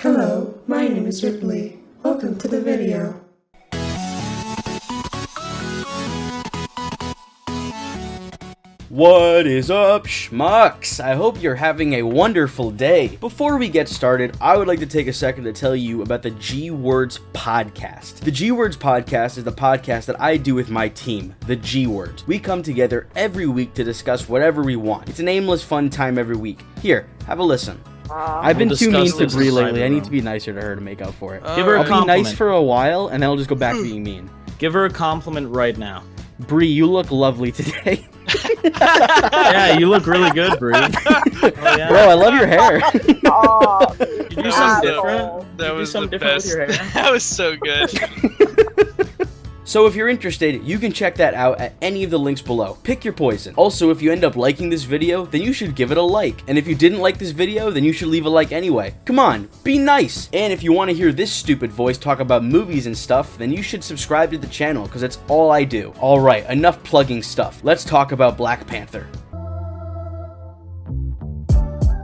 Hello, my name is Ripley. Welcome to the video. What is up, schmucks? I hope you're having a wonderful day. Before we get started, I would like to take a second to tell you about the G Words podcast. The G Words podcast is the podcast that I do with my team, the G Words. We come together every week to discuss whatever we want. It's an aimless fun time every week. Here, have a listen. I've been too mean to Brie lately. I need to be nicer to her to make up for it. Give her a compliment. I'll be nice for a while, and then I'll just go back to being mean. Give her a compliment right now. Brie, you look lovely today. Yeah, you look really good, Brie. Oh, yeah. Bro, I love your hair. Oh, You do something different? that was something the different best. with your hair? That was so good. So if you're interested, you can check that out at any of the links below. Pick your poison. Also, if you end up liking this video, then you should give it a like. And if you didn't like this video, then you should leave a like anyway. Come on, be nice. And if you want to hear this stupid voice talk about movies and stuff, then you should subscribe to the channel, because that's all I do. Alright, enough plugging stuff. Let's talk about Black Panther.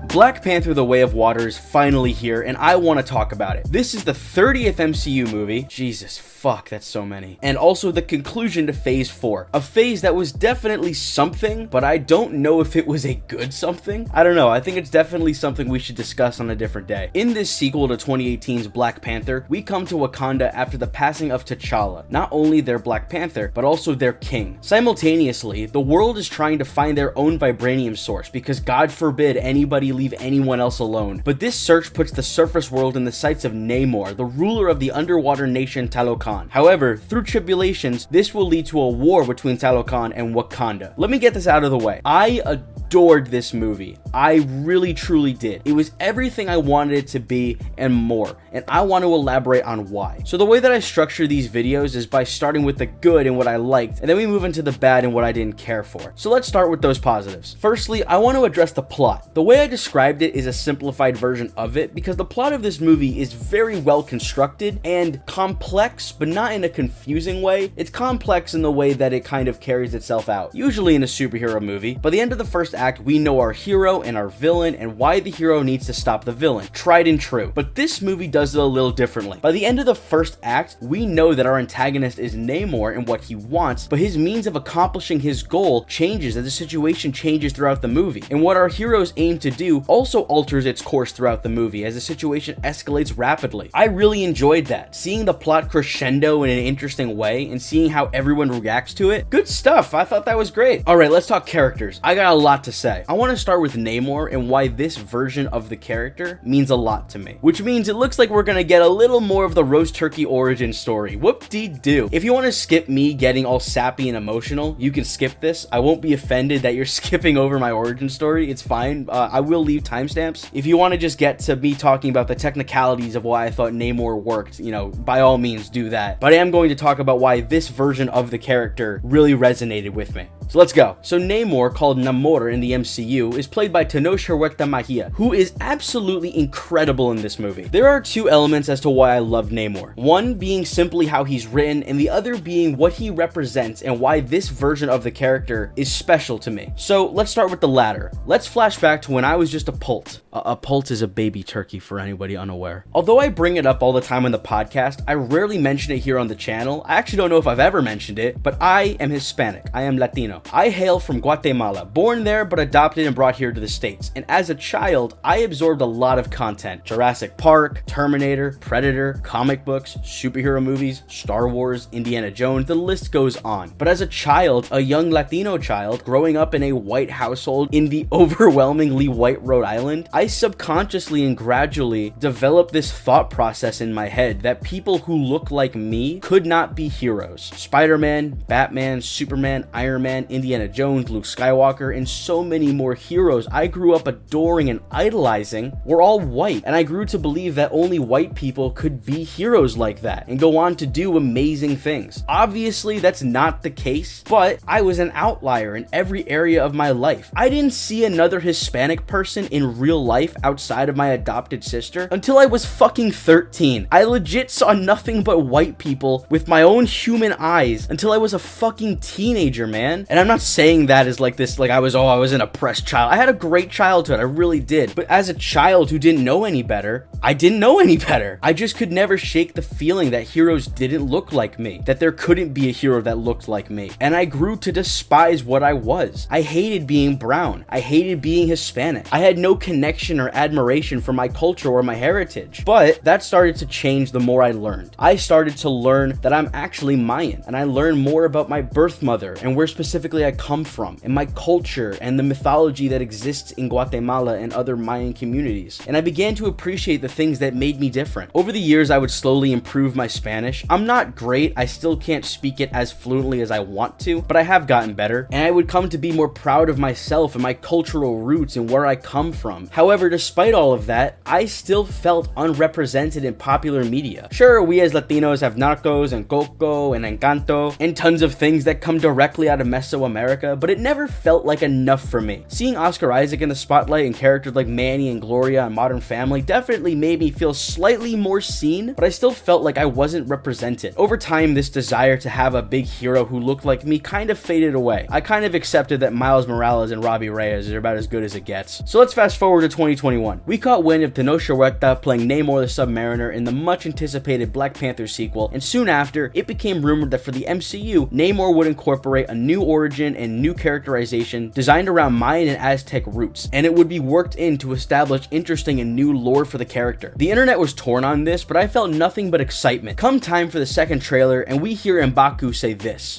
Black Panther: The Way of Water is finally here, and I want to talk about it. This is the 30th MCU movie. Jesus fuck, that's so many. And also the conclusion to Phase 4. A phase that was definitely something, but I don't know if it was a good something. I don't know, I think it's definitely something we should discuss on a different day. In this sequel to 2018's Black Panther, we come to Wakanda after the passing of T'Challa. Not only their Black Panther, but also their king. Simultaneously, the world is trying to find their own vibranium source, because God forbid anybody leave anyone else alone. But this search puts the surface world in the sights of Namor, the ruler of the underwater nation Talokan. However, through tribulations, this will lead to a war between Talokan and Wakanda. Let me get this out of the way. I adored this movie. I really truly did. It was everything I wanted it to be and more, and I want to elaborate on why. So the way that I structure these videos is by starting with the good and what I liked, and then we move into the bad and what I didn't care for. So let's start with those positives. Firstly, I want to address the plot. The way I described it is a simplified version of it, because the plot of this movie is very well constructed and complex, but not in a confusing way. It's complex in the way that it kind of carries itself out, usually in a superhero movie. By the end of the first act, we know our hero and our villain and why the hero needs to stop the villain. Tried and true. But this movie does it a little differently. By the end of the first act, we know that our antagonist is Namor and what he wants, but his means of accomplishing his goal changes as the situation changes throughout the movie. And what our heroes aim to do also alters its course throughout the movie as the situation escalates rapidly. I really enjoyed that. Seeing the plot crescendo in an interesting way and seeing how everyone reacts to it. Good stuff. I thought that was great. Alright, let's talk characters. I got a lot to say. I want to start with Namor and why this version of the character means a lot to me. Which means it looks like we're gonna get a little more of the RoastTurkey origin story. Whoop-dee-doo. If you want to skip me getting all sappy and emotional, you can skip this. I won't be offended that you're skipping over my origin story. It's fine. I will leave timestamps. If you want to just get to me talking about the technicalities of why I thought Namor worked, you know, by all means do that. But I am going to talk about why this version of the character really resonated with me. So let's go. So Namor, called Namor in the MCU, is played by Tenoch Huerta Mahia, who is absolutely incredible in this movie. There are two elements as to why I love Namor. One being simply how he's written, and the other being what he represents and why this version of the character is special to me. So let's start with the latter. Let's flash back to when I was just a pult. A pult is a baby turkey for anybody unaware. Although I bring it up all the time on the podcast, I rarely mention it here on the channel. I actually don't know if I've ever mentioned it, but I am Hispanic. I am Latino. I hail from Guatemala, born there but adopted and brought here to the States. And as a child, I absorbed a lot of content. Jurassic Park, Terminator, Predator, comic books, superhero movies, Star Wars, Indiana Jones, the list goes on. But as a child, a young Latino child, growing up in a white household in the overwhelmingly white Rhode Island, I subconsciously and gradually developed this thought process in my head that people who look like me could not be heroes. Spider-Man, Batman, Superman, Iron Man, Indiana Jones, Luke Skywalker, and so many more heroes I grew up adoring and idolizing were all white, and I grew to believe that only white people could be heroes like that and go on to do amazing things. Obviously, that's not the case, but I was an outlier in every area of my life. I didn't see another Hispanic person in real life outside of my adopted sister until I was fucking 13. I legit saw nothing but white people with my own human eyes until I was a fucking teenager, man. And I'm not saying that as like this, like I was an oppressed child. I had a great childhood, I really did. But as a child who didn't know any better, I didn't know any better. I just could never shake the feeling that heroes didn't look like me, that there couldn't be a hero that looked like me. And I grew to despise what I was. I hated being brown. I hated being Hispanic. I had no connection or admiration for my culture or my heritage. But that started to change the more I learned. I started to learn that I'm actually Mayan, and I learned more about my birth mother and where specifically I come from, and my culture and the mythology that exists in Guatemala and other Mayan communities. And I began to appreciate the things that made me different. Over the years, I would slowly improve my Spanish. I'm not great. I still can't speak it as fluently as I want to, but I have gotten better, and I would come to be more proud of myself and my cultural roots and where I come from. However, despite all of that, I still felt unrepresented in popular media. Sure, we as Latinos have Narcos and Coco and Encanto and tons of things that come directly out of Mesoamerica, but it never felt like enough for me. Seeing Oscar Isaac in the spotlight and characters like Manny and Gloria on Modern Family definitely made me feel slightly more seen, but I still felt like I wasn't represented. Over time, this desire to have a big hero who looked like me kind of faded away. I kind of accepted that Miles Morales and Robbie Reyes are about as good as it gets. So let's fast forward to 2021. We caught wind of Tenoch Huerta playing Namor the Submariner in the much anticipated Black Panther sequel, and soon after, it became rumored that for the MCU, Namor would incorporate a new origin and new characterization designed around Mayan and Aztec roots, and it would be worked in to establish interesting and new lore for the character. The internet was torn on this, but I felt nothing but excitement. Come time for the second trailer, and we hear M'Baku say this.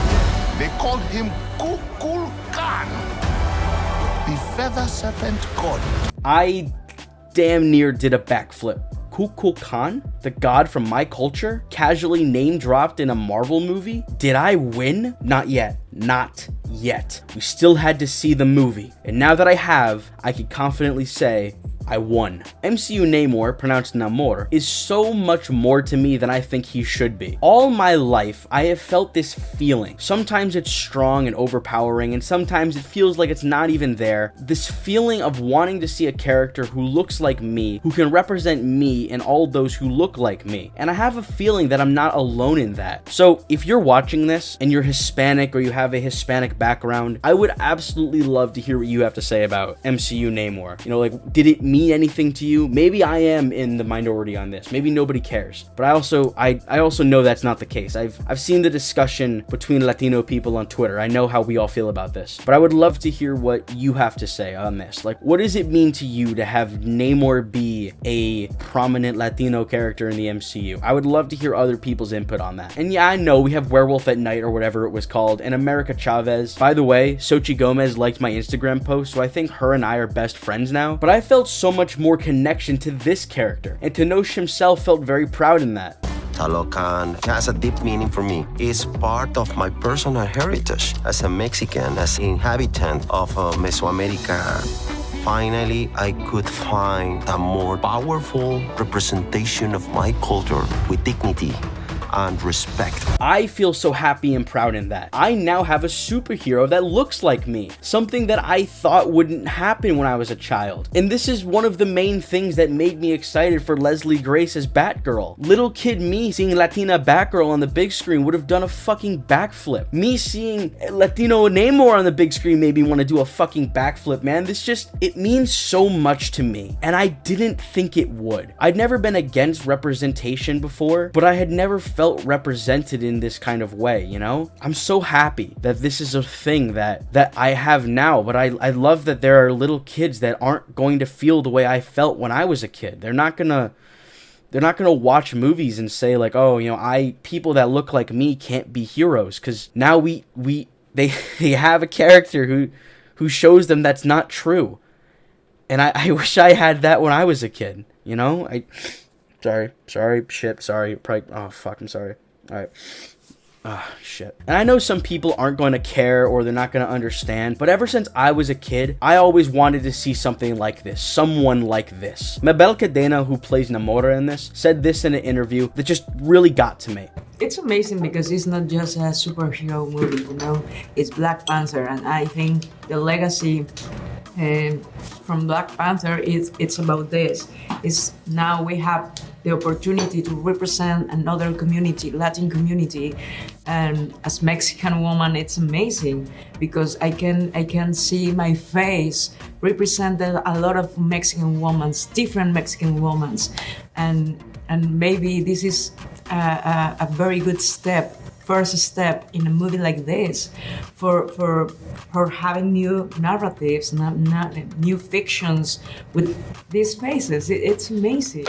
They called him Kukulkan, the feather serpent god. I damn near did a backflip. Kukulkan, the god from my culture, casually name dropped in a Marvel movie? Did I win? Not yet. Not yet. We still had to see the movie. And now that I have, I can confidently say I won. MCU Namor, pronounced Namor, is so much more to me than I think he should be. All my life, I have felt this feeling. Sometimes it's strong and overpowering, and sometimes it feels like it's not even there. This feeling of wanting to see a character who looks like me, who can represent me and all those who look like me. And I have a feeling that I'm not alone in that. So if you're watching this and you're Hispanic or you have a Hispanic background, I would absolutely love to hear what you have to say about MCU Namor. You know, like, did it mean anything to you? Maybe I am in the minority on this. Maybe nobody cares. But I also know that's not the case. I've seen the discussion between Latino people on Twitter. I know how we all feel about this. But I would love to hear what you have to say on this. Like, what does it mean to you to have Namor be a prominent Latino character in the MCU? I would love to hear other people's input on that. And yeah, I know we have Werewolf at Night or whatever it was called, and America Chavez. By the way, Xochitl Gomez liked my Instagram post, so I think her and I are best friends now. But I felt so much more connection to this character, and Tenoch himself felt very proud in that. Talocan has a deep meaning for me. It's part of my personal heritage as a Mexican, as an inhabitant of Mesoamerica. Finally, I could find a more powerful representation of my culture with dignity and respect. I feel so happy and proud in that. I now have a superhero that looks like me, something that I thought wouldn't happen when I was a child. And this is one of the main things that made me excited for Leslie Grace as Batgirl. Little kid me seeing Latina Batgirl on the big screen would have done a fucking backflip. Me seeing Latino Namor on the big screen made me want to do a fucking backflip, man. It means so much to me, and I didn't think it would. I'd never been against representation before, but I had never felt represented in this kind of way, you know? I'm so happy that this is a thing that I have now, but I love that there are little kids that aren't going to feel the way I felt when I was a kid. They're not gonna watch movies and say like, oh, you know, people that look like me can't be heroes, because now they have a character who shows them that's not true. And I wish I had that when I was a kid, you know? Sorry, probably, oh, fuck, I'm sorry. Alright. Ah, shit. And I know some people aren't going to care or they're not going to understand, but ever since I was a kid, I always wanted to see something like this, someone like this. Mabel Cadena, who plays Namor in this, said this in an interview that just really got to me. It's amazing because it's not just a superhero movie, you know? It's Black Panther, and I think the legacy from Black Panther, it's about this. It's now we have the opportunity to represent another community, Latin community, and as Mexican woman, it's amazing because I can see my face represented a lot of Mexican women, different Mexican women, and maybe this is a very good first step in a movie like this for having new narratives, new fictions with these faces. It's amazing.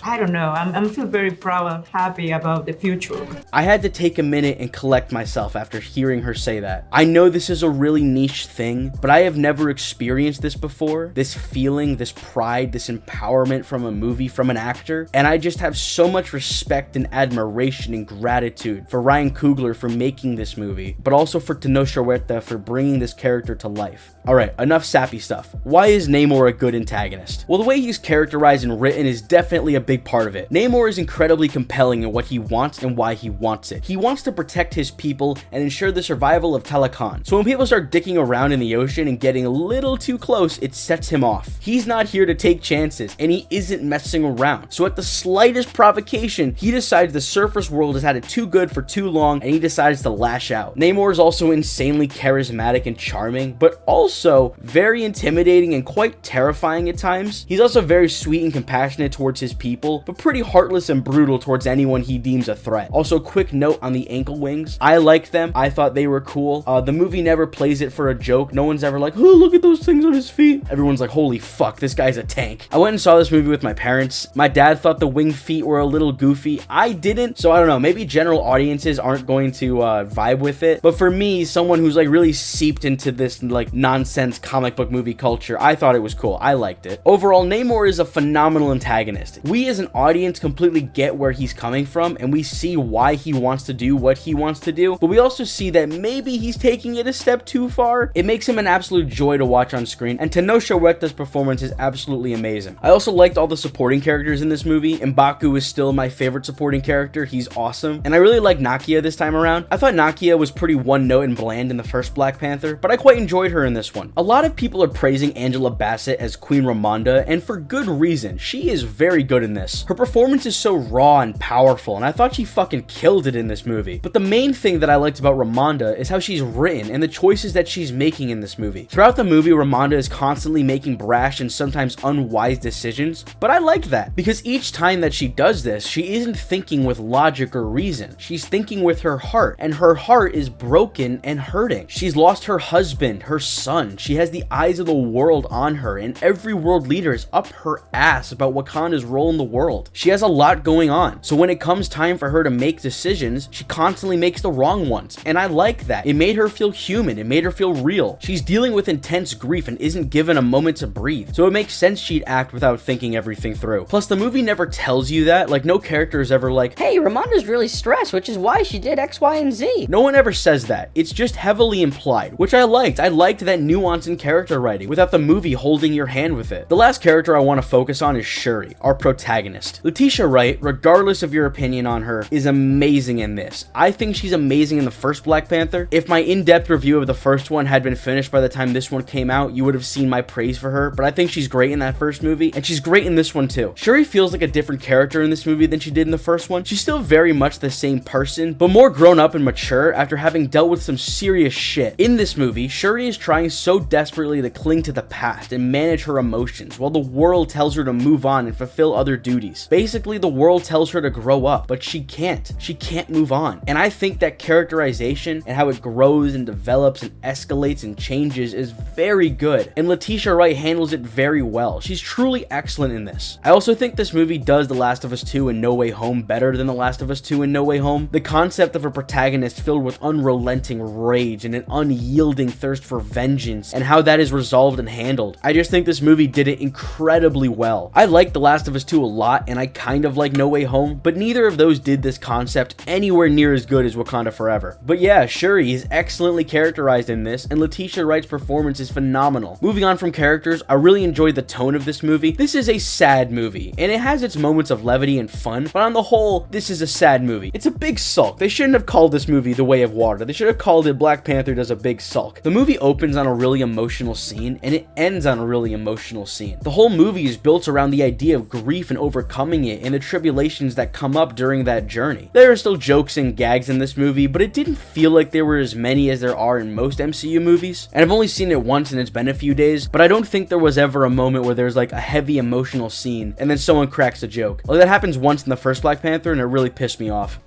I don't know. I'm feel very proud and happy about the future. I had to take a minute and collect myself after hearing her say that. I know this is a really niche thing, but I have never experienced this before. This feeling, this pride, this empowerment from a movie, from an actor. And I just have so much respect and admiration and gratitude for Ryan Coogler for making this movie, but also for Tenoch Huerta for bringing this character to life. Alright, enough sappy stuff. Why is Namor a good antagonist? Well, the way he's characterized and written is definitely a big part of it. Namor is incredibly compelling in what he wants and why he wants it. He wants to protect his people and ensure the survival of Talokan. So when people start dicking around in the ocean and getting a little too close, it sets him off. He's not here to take chances, and he isn't messing around. So at the slightest provocation, he decides the surface world has had it too good for too long, and he decides to lash out. Namor is also insanely charismatic and charming, but also very intimidating and quite terrifying at times. He's also very sweet and compassionate towards his people, but pretty heartless and brutal towards anyone he deems a threat. Also, quick note on the ankle wings. I liked them. I thought they were cool. The movie never plays it for a joke. No one's ever like, oh, look at those things on his feet. Everyone's like, holy fuck, this guy's a tank. I went and saw this movie with my parents. My dad thought the winged feet were a little goofy. I didn't, so I don't know. Maybe general audiences aren't going to vibe with it. But for me, someone who's like really seeped into this like nonsense comic book movie culture, I thought it was cool. I liked it. Overall, Namor is a phenomenal antagonist. We as an audience completely get where he's coming from, and we see why he wants to do what he wants to do, but we also see that maybe he's taking it a step too far. It makes him an absolute joy to watch on screen, and Tenoch Huerta's performance is absolutely amazing. I also liked all the supporting characters in this movie. M'Baku is still my favorite supporting character. He's awesome, and I really like Nakia this time around. I thought Nakia was pretty one note and bland in the first Black Panther, but I quite enjoyed her in this one. A lot of people are praising Angela Bassett as Queen Ramonda, and for good reason. She is very good in this. Her performance is so raw and powerful, and I thought she fucking killed it in this movie. But the main thing that I liked about Ramonda is how she's written and the choices that she's making in this movie. Throughout the movie, Ramonda is constantly making brash and sometimes unwise decisions, but I liked that because each time that she does this, she isn't thinking with logic or reason. She's thinking with her heart, and her heart is broken and hurting. She's lost her husband, her son. She has the eyes of the world on her, and every world leader is up her ass about Wakanda's role in the world. She has a lot going on, so when it comes time for her to make decisions, she constantly makes the wrong ones, and I like that. It made her feel human. It made her feel real. She's dealing with intense grief and isn't given a moment to breathe, so it makes sense she'd act without thinking everything through. Plus, the movie never tells you that. Like, no character is ever like, hey, Ramonda's really stressed, which is why she did X, Y, and Z. No one ever says that. It's just heavily implied, which I liked. I liked that nuance in character writing without the movie holding your hand with it. The last character I want to focus on is Shuri, our protagonist. Letitia Wright, regardless of your opinion on her, is amazing in this. I think she's amazing in the first Black Panther. If my in-depth review of the first one had been finished by the time this one came out, you would have seen my praise for her, but I think she's great in that first movie, and she's great in this one too. Shuri feels like a different character in this movie than she did in the first one. She's still very much the same person, but more grown up and mature after having dealt with some serious shit. In this movie, Shuri is trying so desperately to cling to the past and manage her emotions, while the world tells her to move on and fulfill other duties. Basically, the world tells her to grow up, but she can't. She can't move on. And I think that characterization and how it grows and develops and escalates and changes is very good. And Letitia Wright handles it very well. She's truly excellent in this. I also think this movie does The Last of Us 2 and No Way Home better than The Last of Us 2 and No Way Home. The concept of a protagonist filled with unrelenting rage and an unyielding thirst for vengeance, and how that is resolved and handled. I just think this movie did it incredibly well. I like The Last of Us 2 a lot, and I kind of like No Way Home, but neither of those did this concept anywhere near as good as Wakanda Forever. But yeah, Shuri is excellently characterized in this, and Letitia Wright's performance is phenomenal. Moving on from characters, I really enjoyed the tone of this movie. This is a sad movie, and it has its moments of levity and fun, but on the whole, this is a sad movie. It's a big sulk. They shouldn't have called this movie The Way of Water. They should have called it Black Panther Does a Big Sulk. The movie opens on a a really emotional scene, and it ends on a really emotional scene. The whole movie is built around the idea of grief and overcoming it and the tribulations that come up during that journey. There are still jokes and gags in this movie, but it didn't feel like there were as many as there are in most MCU movies. And I've only seen it once and it's been a few days, but I don't think there was ever a moment where there's like a heavy emotional scene and then someone cracks a joke. Like that happens once in the first Black Panther and it really pissed me off.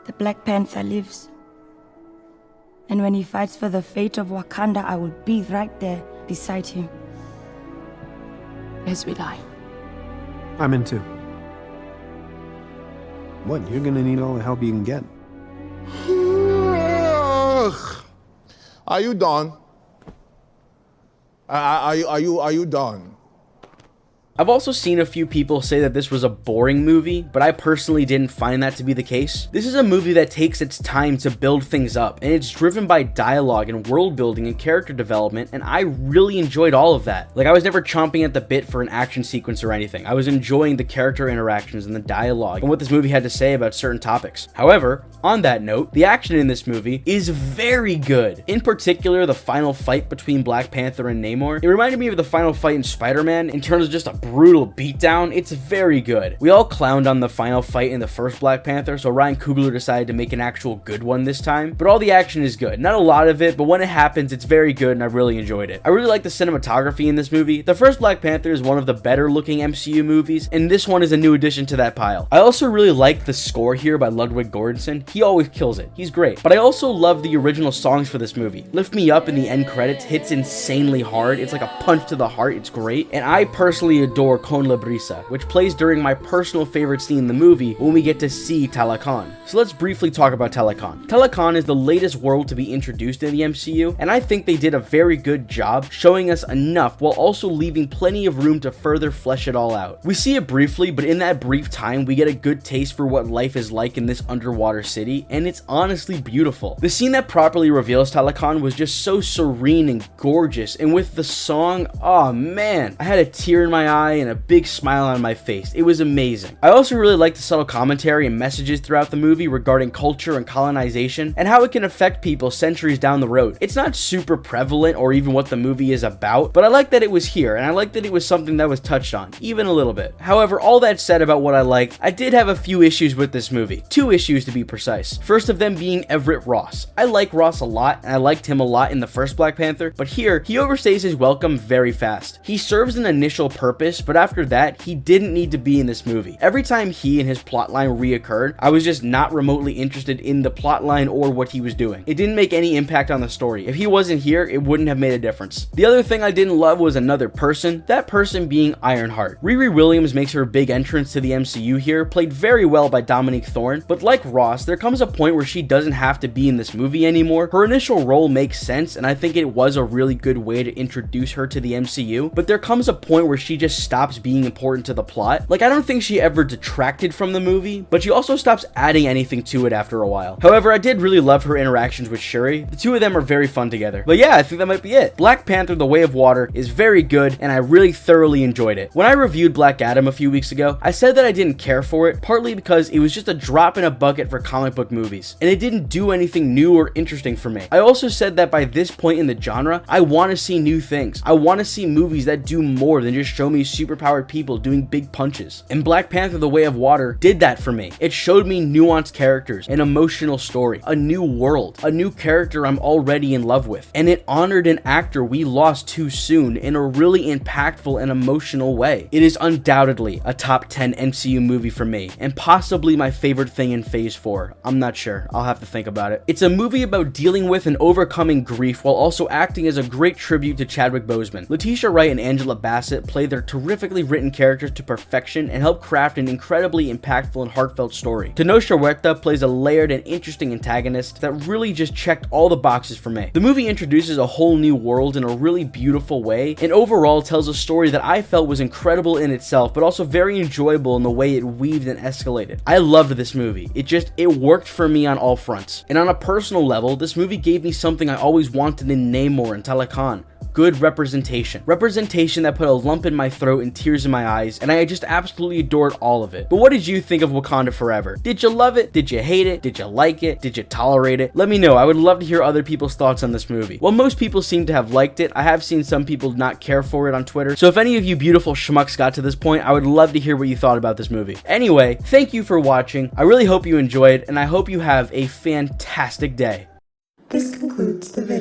The Black Panther lives. And when he fights for the fate of Wakanda, I will be right there beside him. As will I. I'm in too. What? You're gonna need all the help you can get. Are you done? Are you done? I've also seen a few people say that this was a boring movie, but I personally didn't find that to be the case. This is a movie that takes its time to build things up, and it's driven by dialogue and world building and character development, and I really enjoyed all of that. Like, I was never chomping at the bit for an action sequence or anything. I was enjoying the character interactions and the dialogue and what this movie had to say about certain topics. However, on that note, the action in this movie is very good. In particular, the final fight between Black Panther and Namor. It reminded me of the final fight in Spider-Man in terms of just a brutal beatdown. It's very good. We all clowned on the final fight in the first Black Panther, so Ryan Coogler decided to make an actual good one this time. But all the action is good. Not a lot of it, but when it happens, it's very good and I really enjoyed it. I really like the cinematography in this movie. The first Black Panther is one of the better looking MCU movies, and this one is a new addition to that pile. I also really like the score here by Ludwig Göransson. He always kills it. He's great. But I also love the original songs for this movie. Lift Me Up in the end credits hits insanely hard. It's like a punch to the heart. It's great. And I personally adore Con la Brisa, which plays during my personal favorite scene in the movie when we get to see Talokan. So let's briefly talk about Talokan. Talokan is the latest world to be introduced in the MCU, and I think they did a very good job showing us enough while also leaving plenty of room to further flesh it all out. We see it briefly, but in that brief time, we get a good taste for what life is like in this underwater city, and it's honestly beautiful. The scene that properly reveals Talokan was just so serene and gorgeous, and with the song, oh man, I had a tear in my eye and a big smile on my face. It was amazing. I also really like the subtle commentary and messages throughout the movie regarding culture and colonization and how it can affect people centuries down the road. It's not super prevalent or even what the movie is about, but I like that it was here, and I like that it was something that was touched on, even a little bit. However, all that said about what I liked, I did have a few issues with this movie. 2 issues to be precise. First of them being Everett Ross. I like Ross a lot, and I liked him a lot in the first Black Panther, but here, he overstays his welcome very fast. He serves an initial purpose, but after that, he didn't need to be in this movie. Every time he and his plotline reoccurred, I was just not remotely interested in the plotline or what he was doing. It didn't make any impact on the story. If he wasn't here, it wouldn't have made a difference. The other thing I didn't love was another person, that person being Ironheart. Riri Williams makes her big entrance to the MCU here, played very well by Dominique Thorne, but like Ross, there comes a point where she doesn't have to be in this movie anymore. Her initial role makes sense, and I think it was a really good way to introduce her to the MCU, but there comes a point where she just stops being important to the plot. Like, I don't think she ever detracted from the movie, but she also stops adding anything to it after a while. However, I did really love her interactions with Shuri. The two of them are very fun together. But yeah, I think that might be it. Black Panther: The Way of Water is very good, and I really thoroughly enjoyed it. When I reviewed Black Adam a few weeks ago, I said that I didn't care for it, partly because it was just a drop in a bucket for comic book movies, and it didn't do anything new or interesting for me. I also said that by this point in the genre, I want to see new things. I want to see movies that do more than just show me superpowered people doing big punches. And Black Panther: The Way of Water did that for me. It showed me nuanced characters, an emotional story, a new world, a new character I'm already in love with, and it honored an actor we lost too soon in a really impactful and emotional way. It is undoubtedly a top 10 MCU movie for me, and possibly my favorite thing in Phase 4. I'm not sure. I'll have to think about it. It's a movie about dealing with and overcoming grief while also acting as a great tribute to Chadwick Boseman. Letitia Wright and Angela Bassett play their terrifically written characters to perfection and help craft an incredibly impactful and heartfelt story. Tenoch Huerta plays a layered and interesting antagonist that really just checked all the boxes for me. The movie introduces a whole new world in a really beautiful way, and overall tells a story that I felt was incredible in itself, but also very enjoyable in the way it weaved and escalated. I loved this movie. It worked for me on all fronts. And on a personal level, this movie gave me something I always wanted in Namor and Talokan. Good representation. Representation that put a lump in my throat throat and tears in my eyes, and I just absolutely adored all of it. But what did you think of Wakanda Forever? Did you love it? Did you hate it? Did you like it? Did you tolerate it? Let me know. I would love to hear other people's thoughts on this movie. While most people seem to have liked it, I have seen some people not care for it on Twitter. So if any of you beautiful schmucks got to this point, I would love to hear what you thought about this movie. Anyway, thank you for watching. I really hope you enjoyed, and I hope you have a fantastic day. This concludes the video.